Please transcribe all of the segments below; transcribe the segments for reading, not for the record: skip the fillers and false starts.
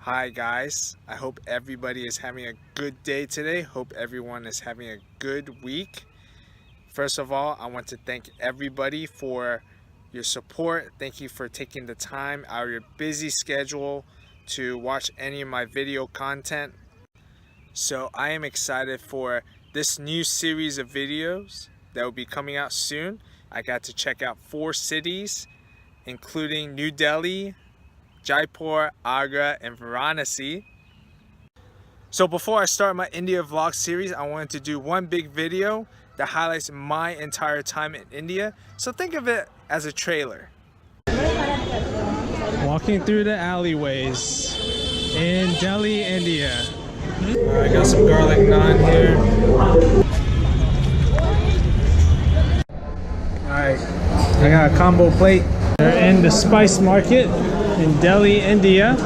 Hi guys, I hope everybody is having a good day today. Hope everyone is having a good week. First of all, I want to thank everybody for your support. Thank you for taking the time out of your busy schedule to watch any of my video content. So I am excited for this new series of videos that will be coming out soon. I got to check out 4 cities, including New Delhi, Jaipur, Agra, and Varanasi. So before I start my India vlog series, I wanted to do one big video that highlights my entire time in India. So think of it as a trailer. Walking through the alleyways in Delhi, India. I got some garlic naan here. Alright, I got a combo plate. We're in the spice market in Delhi, India.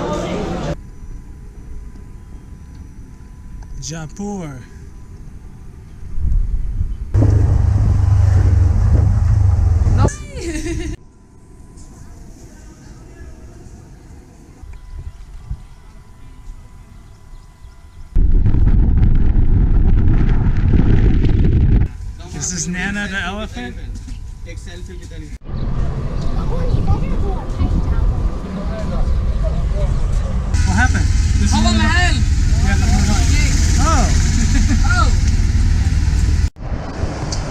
Jaipur. No. This is Nana the elephant. What happened? This is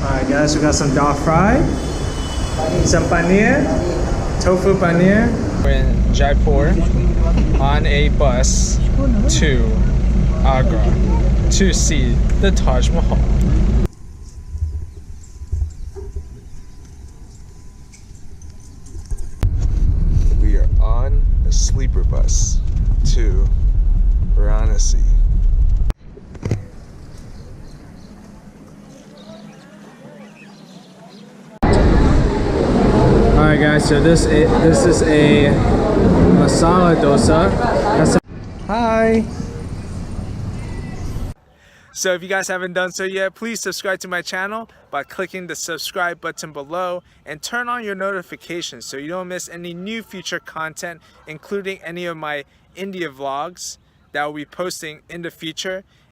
Alright guys, we got some dal fry, some paneer, tofu paneer. We're in Jaipur on a bus to Agra to see the Taj Mahal. We are on a sleeper bus to Varanasi. Alright guys, so this is a masala dosa. Hi! So if you guys haven't done so yet, please subscribe to my channel by clicking the subscribe button below and turn on your notifications so you don't miss any new future content, including any of my India vlogs that I will be posting in the future.